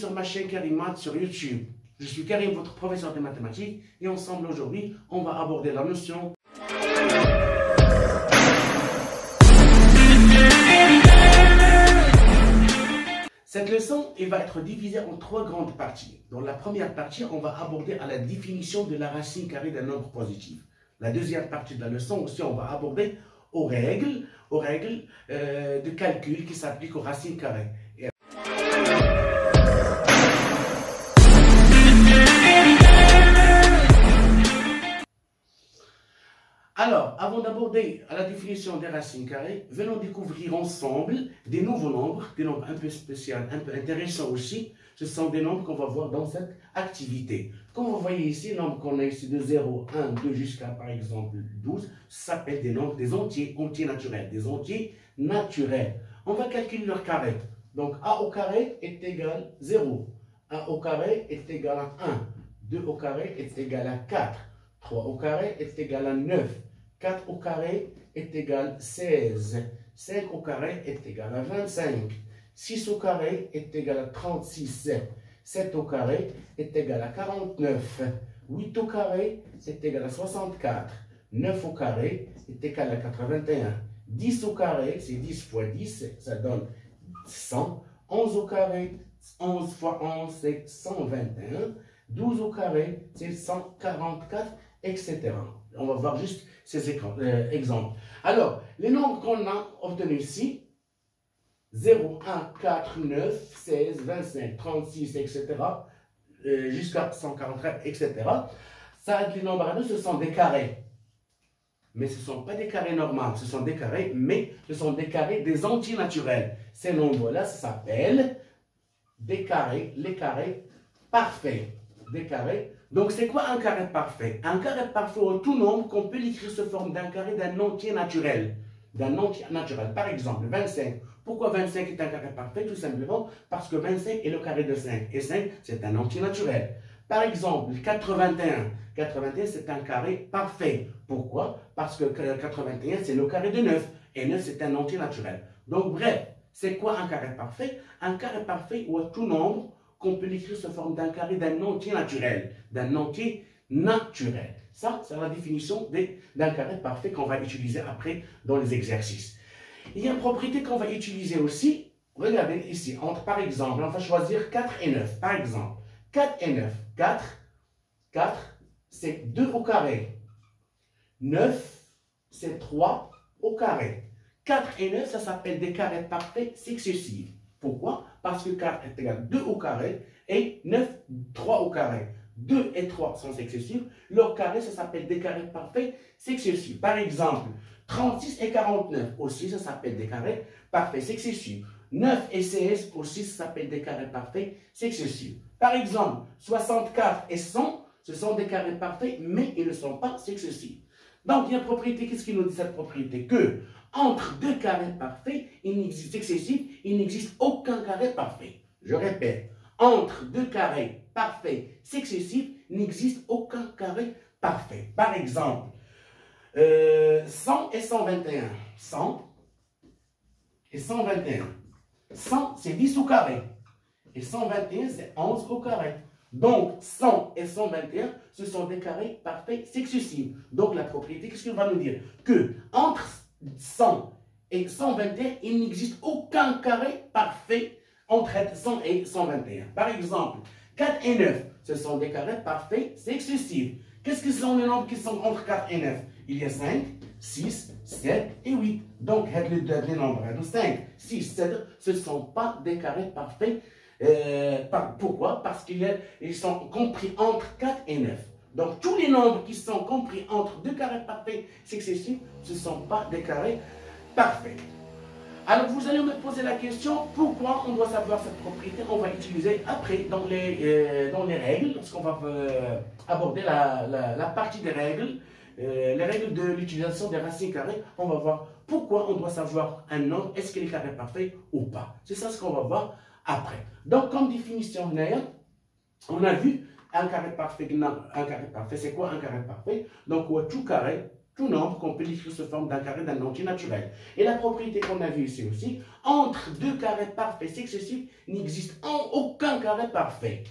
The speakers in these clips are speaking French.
sur ma chaîne Karim Math sur YouTube. Je suis Karim, votre professeur de mathématiques, et ensemble aujourd'hui, on va aborder la notion Cette leçon va être divisée en trois grandes parties. Dans la première partie, on va aborder à la définition de la racine carrée d'un nombre positif. La deuxième partie de la leçon aussi, on va aborder aux règles de calcul qui s'appliquent aux racines carrées. Alors, avant d'aborder à la définition des racines carrées, venons découvrir ensemble des nouveaux nombres un peu spéciaux, un peu intéressants aussi. Ce sont des nombres qu'on va voir dans cette activité. Comme vous voyez ici, les nombres qu'on a ici de 0, 1, 2 jusqu'à par exemple 12, ça s'appelle des nombres, des entiers naturels, des entiers naturels. On va calculer leur carré. Donc, a au carré est égal à 0, a au carré est égal à 1, 2 au carré est égal à 4, 3 au carré est égal à 9, 4 au carré est égal à 16, 5 au carré est égal à 25, 6 au carré est égal à 36, 7 au carré est égal à 49, 8 au carré est égal à 64, 9 au carré est égal à 81, 10 au carré, c'est 10 fois 10, ça donne 100, 11 au carré, 11 fois 11, c'est 121, 12 au carré, c'est 144, etc. On va voir juste ces exemples. Alors, les nombres qu'on a obtenus ici, 0, 1, 4, 9, 16, 25, 36, etc., jusqu'à 143, etc., ça, les nombres à nous, ce sont des carrés. Mais ce ne sont pas des carrés normaux, ce sont des carrés, mais ce sont des carrés des entiers naturels. Ces nombres-là, ça s'appelle des carrés, les carrés parfaits. Des carrés. Donc, c'est quoi un carré parfait? Un carré parfait, en tout nombre, qu'on peut l'écrire sous forme d'un carré d'un entier naturel. D'un entier naturel. Par exemple, 25. Pourquoi 25 est un carré parfait? Tout simplement parce que 25 est le carré de 5. Et 5, c'est un entier naturel. Par exemple, 81. 81, c'est un carré parfait. Pourquoi? Parce que 81, c'est le carré de 9. Et 9, c'est un entier naturel. Donc, bref, c'est quoi un carré parfait? Un carré parfait ou tout nombre qu'on peut l'écrire sous forme d'un carré d'un entier naturel. D'un entier naturel. Ça, c'est la définition d'un carré parfait qu'on va utiliser après dans les exercices. Il y a une propriété qu'on va utiliser aussi. Regardez ici, par exemple, on va choisir 4 et 9. Par exemple, 4 et 9. 4, c'est 2 au carré. 9, c'est 3 au carré. 4 et 9, ça s'appelle des carrés parfaits successifs. Pourquoi? Parce que 4 est égal à 2 au carré et 9, 3 au carré. 2 et 3 sont successifs. Leur carré, ça s'appelle des carrés parfaits successifs. Par exemple, 36 et 49 aussi, ça s'appelle des carrés parfaits successifs. 9 et 16 aussi, ça s'appelle des carrés parfaits successifs. Par exemple, 64 et 100, ce sont des carrés parfaits, mais ils ne sont pas successifs. Donc, il y a une propriété, qu'est-ce qui nous dit cette propriété? Que entre deux carrés parfaits, successifs, il n'existe aucun carré parfait. Je répète, entre deux carrés parfaits successifs, il n'existe aucun carré parfait. Par exemple, 100 et 121. 100 et 121. 100, c'est 10 au carré. Et 121, c'est 11 au carré. Donc, 100 et 121, ce sont des carrés parfaits successifs. Donc, la propriété, qu'est-ce qu'elle va nous dire? Que entre 100 et 121, il n'existe aucun carré parfait entre 100 et 121. Par exemple, 4 et 9, ce sont des carrés parfaits successifs. Qu'est-ce que sont les nombres qui sont entre 4 et 9? Il y a 5, 6, 7 et 8. Donc, les nombres 5, 6, 7, ce ne sont pas des carrés parfaits. Pourquoi? Parce qu'ils sont compris entre 4 et 9. Donc, tous les nombres qui sont compris entre deux carrés parfaits successifs, ce ne sont pas des carrés parfaits. Alors, vous allez me poser la question, pourquoi on doit savoir cette propriété? On va utiliser après dans les règles, lorsqu'on va aborder la partie des règles, les règles de l'utilisation des racines carrées, on va voir pourquoi on doit savoir un nombre, est-ce qu'il est carré parfait ou pas. C'est ça ce qu'on va voir après. Donc, comme définition, on a vu un carré parfait. C'est quoi un carré parfait? Donc, tout carré Tout nombre qu'on peut écrire sous forme d'un carré d'un entier naturel. Et la propriété qu'on a vue ici aussi, entre deux carrés parfaits successifs, n'existe aucun carré parfait.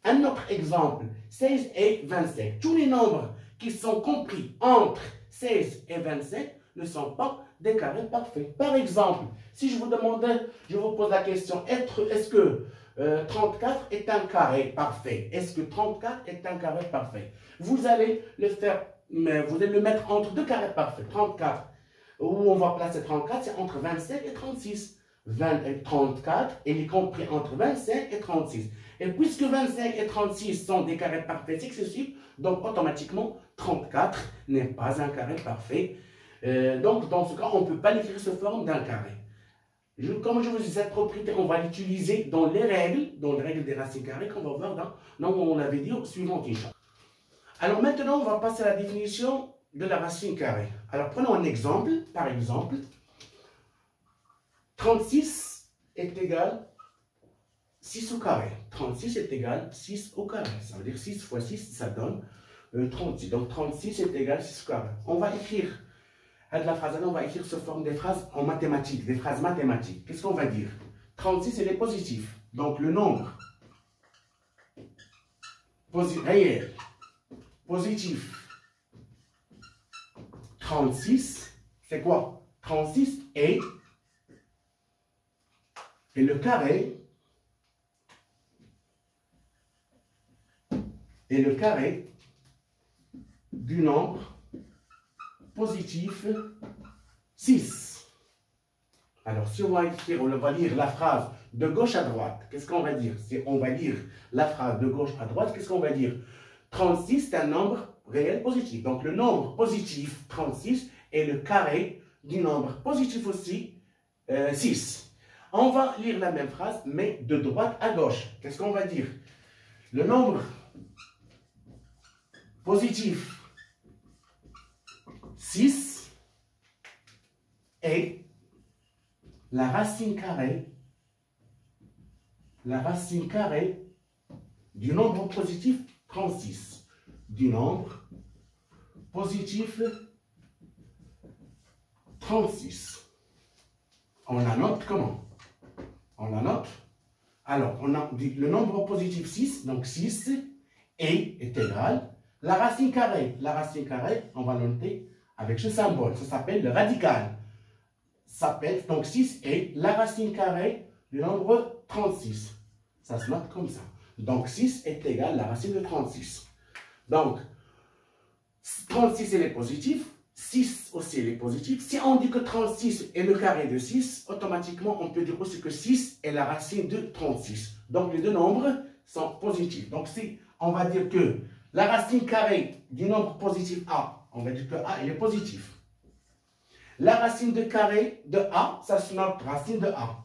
Un autre exemple, 16 et 27. Tous les nombres qui sont compris entre 16 et 27 ne sont pas des carrés parfaits. Par exemple, si je vous demandais, je vous pose la question, est-ce que 34 est un carré parfait? Est-ce que 34 est un carré parfait? Vous allez le faire, mais vous allez le mettre entre deux carrés parfaits. 34, où on va placer 34, c'est entre 27 et 36. 34, il est compris entre 25 et 36. Et puisque 25 et 36 sont des carrés parfaits successifs, donc automatiquement 34 n'est pas un carré parfait. Donc dans ce cas, on ne peut pas l'écrire sous forme d'un carré. Comme je vous dis, cette propriété, on va l'utiliser dans les règles des racines carrées qu'on va voir dans on avait dit au suivant. Alors maintenant, on va passer à la définition de la racine carrée. Alors prenons un exemple. Par exemple, 36 est égal 6 au carré. 36 est égal 6 au carré. Ça veut dire 6 fois 6, ça donne 36. Donc 36 est égal 6 au carré. On va écrire, à de la phrase, on va écrire sous forme des phrases en mathématiques, des phrases mathématiques. Qu'est-ce qu'on va dire? 36, il est positif. Donc le nombre réel, positif, 36, c'est quoi? 36 est le carré du nombre positif 6. Alors, si on va écrire, on va lire la phrase de gauche à droite, qu'est-ce qu'on va dire? Si on va lire la phrase de gauche à droite, qu'est-ce qu'on va dire? 36, c'est un nombre réel positif. Donc, le nombre positif 36 est le carré du nombre positif aussi 6. On va lire la même phrase, mais de droite à gauche. Qu'est-ce qu'on va dire? Le nombre positif 6 est la racine carrée du nombre positif 36. Du nombre positif 36. On la note comment? On la note. Alors, on a dit le nombre positif 6, donc 6 est égal. La racine carrée, on va le noter avec ce symbole. Ça s'appelle le radical. Donc 6 est la racine carrée du nombre 36. Ça se note comme ça. Donc 6 est égal à la racine de 36. Donc 36 est positif. 6 aussi est positif. Si on dit que 36 est le carré de 6, automatiquement on peut dire aussi que 6 est la racine de 36. Donc les deux nombres sont positifs. Donc si on va dire que la racine carrée du nombre positif A, on va dire que A il est positif. La racine de carré de A, ça se note racine de A.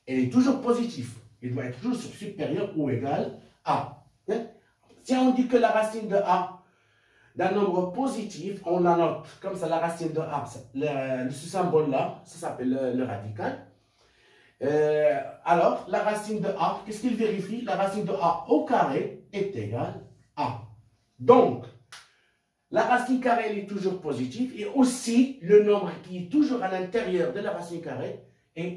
Elle est toujours positive. Il doit être toujours supérieur ou égal à. Si on dit que la racine de A d'un nombre positif, on la note comme ça, la racine de A, ce symbole-là, ça s'appelle le radical. Alors, la racine de A, qu'est-ce qu'il vérifie? La racine de A au carré est égale à. Donc, la racine carrée elle est toujours positive et aussi le nombre qui est toujours à l'intérieur de la racine carrée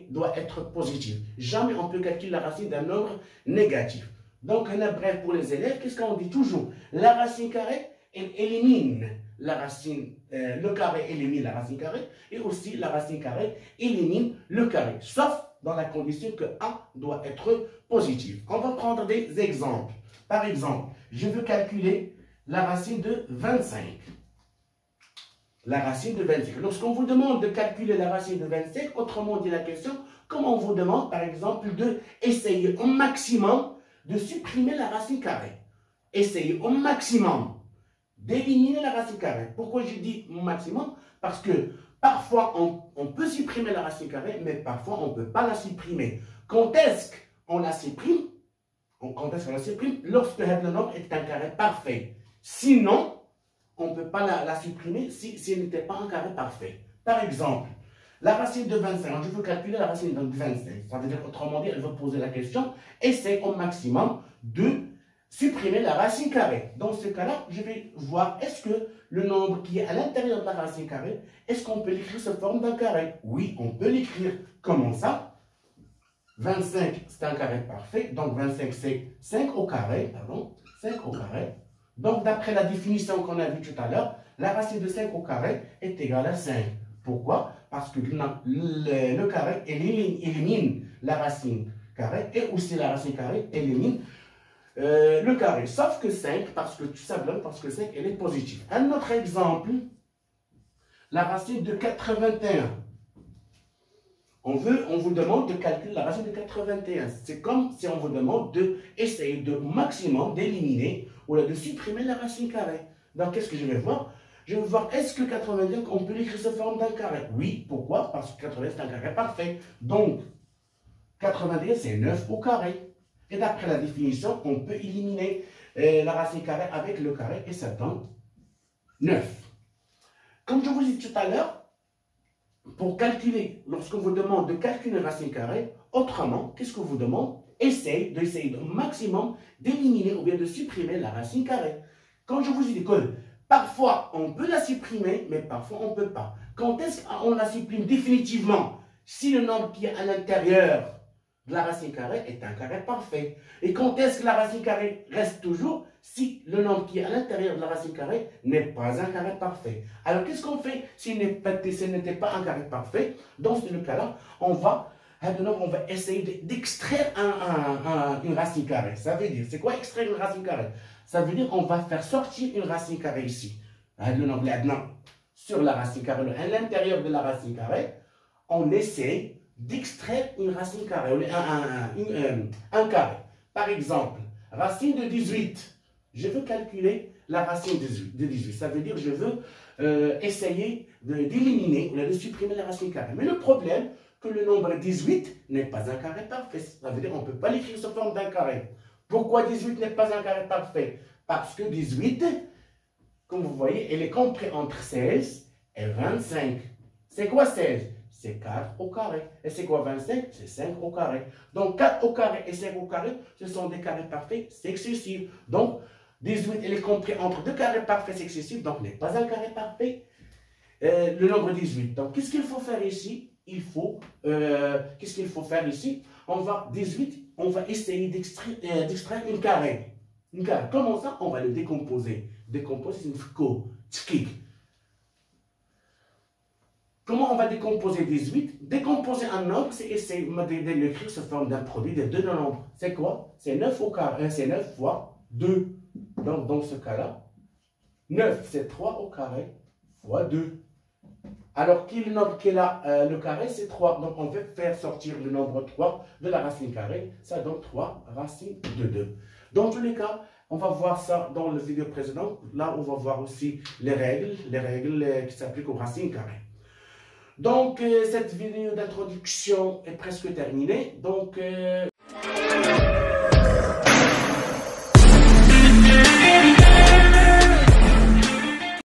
doit être positif. Jamais on peut calculer la racine d'un nombre négatif. Donc, en bref, pour les élèves, qu'est-ce qu'on dit toujours? La racine carrée elle élimine la racine, le carré élimine la racine carrée et aussi la racine carrée élimine le carré, sauf dans la condition que A doit être positif. On va prendre des exemples. Par exemple, je veux calculer la racine de 25. La racine de 25. Lorsqu'on vous demande de calculer la racine de 25, autrement dit la question, comment on vous demande par exemple d'essayer au maximum de supprimer la racine carrée. Essayez au maximum d'éliminer la racine carrée. Pourquoi je dis maximum? Parce que parfois on peut supprimer la racine carrée, mais parfois on ne peut pas la supprimer. Quand est-ce qu'on la supprime? Lorsque le nombre est un carré parfait. Sinon, on ne peut pas la supprimer si elle n'était pas un carré parfait. Par exemple, la racine de 25, je veux calculer la racine de 25. Ça veut dire, autrement dit, elle va poser la question, essaie au maximum de supprimer la racine carrée. Dans ce cas-là, je vais voir est-ce que le nombre qui est à l'intérieur de la racine carrée, est-ce qu'on peut l'écrire sous forme d'un carré? Oui, on peut l'écrire. Comment ça? 25, c'est un carré parfait. Donc 25, c'est 5 au carré. Pardon, 5 au carré. Donc d'après la définition qu'on a vue tout à l'heure, la racine de 5 au carré est égale à 5. Pourquoi? Parce que le carré élimine la racine carrée et aussi la racine carrée élimine le carré. Sauf que 5, tout simplement parce que 5, elle est positive. Un autre exemple, la racine de 81. On vous demande de calculer la racine de 81. C'est comme si on vous demande d'essayer de maximum d'éliminer ou de supprimer la racine carrée. Donc, qu'est-ce que je vais voir? Je vais voir, est-ce que 81, on peut l'écrire sous forme d'un carré? Oui, pourquoi? Parce que 81, c'est un carré parfait. Donc, 81, c'est 9 au carré. Et d'après la définition, on peut éliminer la racine carrée avec le carré et ça donne 9. Comme je vous ai dit tout à l'heure, pour calculer, lorsqu'on vous demande de calculer une racine carrée, autrement, qu'est-ce qu'on vous demande? Essaye au maximum d'éliminer ou bien de supprimer la racine carrée. Quand je vous ai dit que parfois on peut la supprimer, mais parfois on ne peut pas. Quand est-ce qu'on la supprime définitivement? Si le nombre qui est à l'intérieur de la racine carrée est un carré parfait. Et quand est-ce que la racine carrée reste toujours? Si le nombre qui est à l'intérieur de la racine carrée n'est pas un carré parfait. Alors qu'est-ce qu'on fait si ce n'était pas un carré parfait? Dans ce cas-là, on va essayer d'extraire une racine carrée. Ça veut dire, c'est quoi extraire une racine carrée? Ça veut dire qu'on va faire sortir une racine carrée ici. Sur la racine carrée, à l'intérieur de la racine carrée, on essaie d'extraire une racine carrée, un carré. Par exemple, racine de 18. Je veux calculer la racine de 18. Ça veut dire que je veux essayer d'éliminer ou de supprimer la racine carrée. Mais le problème, que le nombre 18 n'est pas un carré parfait. Ça veut dire qu'on ne peut pas l'écrire sous forme d'un carré. Pourquoi 18 n'est pas un carré parfait? Parce que 18, comme vous voyez, elle est comprise entre 16 et 25. C'est quoi 16? C'est 4 au carré. Et c'est quoi 25? C'est 5 au carré. Donc 4 au carré et 5 au carré, ce sont des carrés parfaits successifs. Donc 18, elle est comprise entre deux carrés parfaits successifs, donc n'est pas un carré parfait. Le nombre 18. Donc qu'est-ce qu'il faut faire ici? Qu'est-ce qu'il faut faire ici? On va essayer d'extraire une carré. Comment ça? On va le décomposer. Décomposer, c'est une tkik. Comment on va décomposer 18? Décomposer un nombre, c'est essayer de l'écrire sous forme d'un produit de deux nombres. C'est quoi? C'est 9 au carré, c'est 9 fois 2. Donc, dans ce cas-là, 9, c'est 3 au carré fois 2. Alors, le nombre qui est là, le carré, c'est 3. Donc, on va faire sortir le nombre 3 de la racine carrée. Ça donne 3 racines de 2. Dans tous les cas, on va voir ça dans la vidéo précédente. Là, on va voir aussi les règles qui s'appliquent aux racines carrées. Donc, cette vidéo d'introduction est presque terminée. Donc,